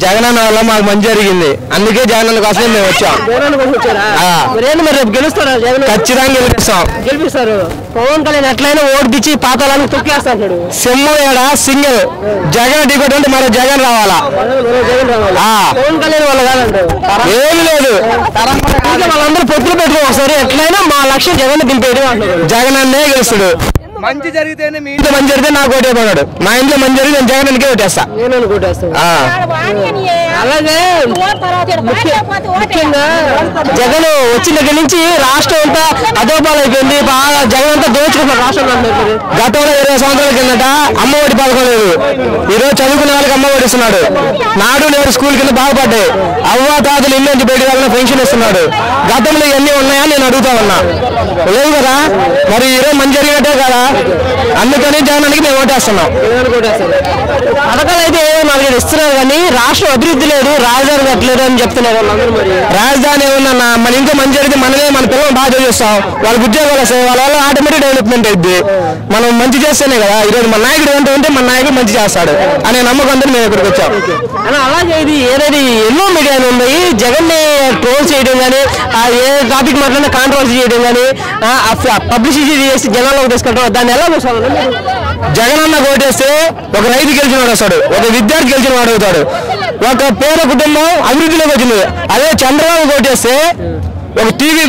జగన్ అన్న వల్ల మాకు మంచి జరిగింది, అందుకే జగన్ అన్న కోసమే మేము వచ్చాం. ఖచ్చితంగా గెలిపిస్తారు. పవన్ కళ్యాణ్ ఎట్లయినా ఓటు తెచ్చి పాతాలను తొక్కేస్తాడు. సింహం ఏడా సింగల్ జగన్ టికెట్ అంటే మరో జగన్ రావాలా. పవన్ కళ్యాణ్ వాళ్ళు కాదండి, ఏమి లేదు. వాళ్ళందరూ పొత్తులు పెట్టుకో ఒకసారి ఎట్లయినా మా లక్ష్యం జగన్ దింపేయడం అంటారు. జగన్ అన్నే గెలుస్తాడు. మంచి జరిగితేనే మీ ఇంట్లో మంచి జరిగితే నాకు ఓటే పడాడు, మా ఇంట్లో మంచి జరిగితే నేను జగన్ అన్నకే ఓటేస్తా. అలాగే ముఖ్యంగా జగన్ వచ్చిన దగ్గర నుంచి రాష్ట్రం అంతా అదోపాలు అయిపోయింది. బాగా జగన్ అంతా దోచుకుంటున్నారు రాష్ట్రంలో. గతంలో 20 సంవత్సరాల కిందట అమ్మఒడి పథకం లేదు, ఈరోజు చదువుకునే వాళ్ళకి అమ్మఒడి ఇస్తున్నాడు. నాడు నేడు స్కూల్ కింద బాగుపడ్డాయి. అవ్వ తాతలు ఇల్లు నుంచి బయట వాళ్ళని పెన్షన్ ఇస్తున్నాడు. గతంలో ఇవన్నీ ఉన్నాయా నేను అడుగుతా ఉన్నా, లేవు కదా. మరి ఈరోజు మంచి జరిగినట్టే కదా, అందుకని జగనానికి మేము ఓటేస్తున్నాం. పథకాలు అయితే మనకి ఇస్తున్నారు కానీ రాష్ట్రం అభివృద్ధి లేదు, రాజధాని కట్టలేదు అని చెప్తున్నారు వాళ్ళందరూ. మరి రాజధాని ఏమన్నా మన ఇంట్లో మంచి జరిగితే మనమే మన పిల్లలు బాగా చదివిస్తాం, వాళ్ళకి ఉద్యోగాలు వస్తాయి, వాళ్ళ వల్ల ఆటోమేటిక్ డెవలప్మెంట్ అయింది. మనం మంచి చేస్తేనే కదా ఈరోజు మన నాయకుడు ఉంటే మన నాయకుడు మంచి చేస్తాడు అనే నమ్మకంతో మేము ఇక్కడికి వచ్చాం. అలాగే ఇది ఏదైనా ఎన్నో మీడియాలు ఉన్నాయి, జగన్ ని ట్రోల్ చేయడం కానీ, ఏ టాపిక్ మాట్లాడినా కాంట్రవర్సీ చేయడం కానీ, పబ్లిసిటీ చేసి జనాల్లోకి తీసుకుంటాం. దాన్ని ఎలా చూసాను? జగన్ అన్న ఓటేస్తే ఒక రైతు గెలిచిన వాడు వస్తాడు, ఒక విద్యార్థి గెలిచిన వాడు అవుతాడు, ఒక పేద కుటుంబం అభివృద్ధిలోకి వచ్చింది. అదే చంద్రబాబు ఓటేస్తే ఒక టీవీ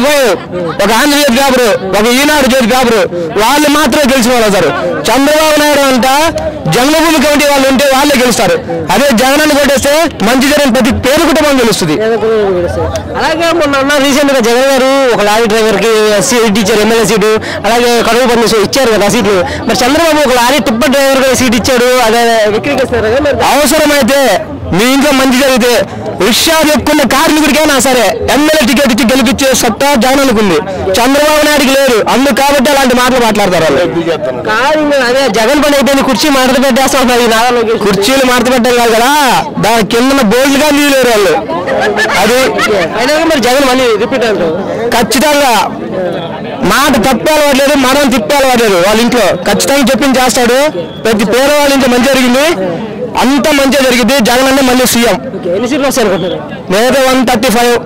ఒక ఆంధ్రజ్యోతి పేపరు, ఒక ఈనాడు జ్యోతి పేపరు వాళ్ళు మాత్రమే గెలిచిన వాళ్ళు అవుతారు. చంద్రబాబు నాయుడు అంట జన్మభూమి కమిటీ వాళ్ళు ఉంటే వాళ్ళే గెలుస్తారు. అదే జగన్ అన్న కొట్టేస్తే మంచి జరిగిన ప్రతి పేద కుటుంబం గెలుస్తుంది. అలాగే మొన్న రీసెంట్ గా జగన్ గారు ఒక లారీ డ్రైవర్ కి సీట్ ఇచ్చారు, ఎమ్మెల్యే సీటు. అలాగే కడుపు పని ఇచ్చారు కదా సీట్లు. మరి చంద్రబాబు ఒక లారీ టిప్పర్ డ్రైవర్ గా సీట్ ఇచ్చాడు, అదే విక్రీకరిస్తారు. అవసరమైతే మీ ఇంట్లో మంచి జరిగితే రిక్షా చెప్పుకున్న కార్మికుడికైనా సరే ఎమ్మెల్యే టికెట్ ఇచ్చి గెలిపించే సత్తా జగన్ అనుకుంది, చంద్రబాబు నాయుడికి లేదు. అందుకు కాబట్టి అలాంటి మాటలు మాట్లాడతారు వాళ్ళు. అదే జగన్ పని అయిపోయింది, కుర్చీ మడత పెట్టేస్తా ఉన్నారు. ఈ నాలుగు కుర్చీలు మడత పెట్టారు కాదు కదా, దాని కింద బోల్డ్గా నీళ్ళు వాళ్ళు. అది అయినా మరి జగన్ మళ్ళీ రిపీట్ అంటారు. ఖచ్చితంగా మాట తప్పే అలవాట్లేదు, మనం తిప్పే అలవాట్లేదు. వాళ్ళ ఇంట్లో ఖచ్చితంగా చెప్పింది చేస్తాడు. ప్రతి పేదవాళ్ళ ఇంట్లో మంచి జరిగింది, అంత మంచిగా జరిగింది. జగన్ అన్న మళ్ళీ సీఎం. ఎన్ని సీట్లు వస్తాయి అనుకుంటున్నారు? నేనైతే 135.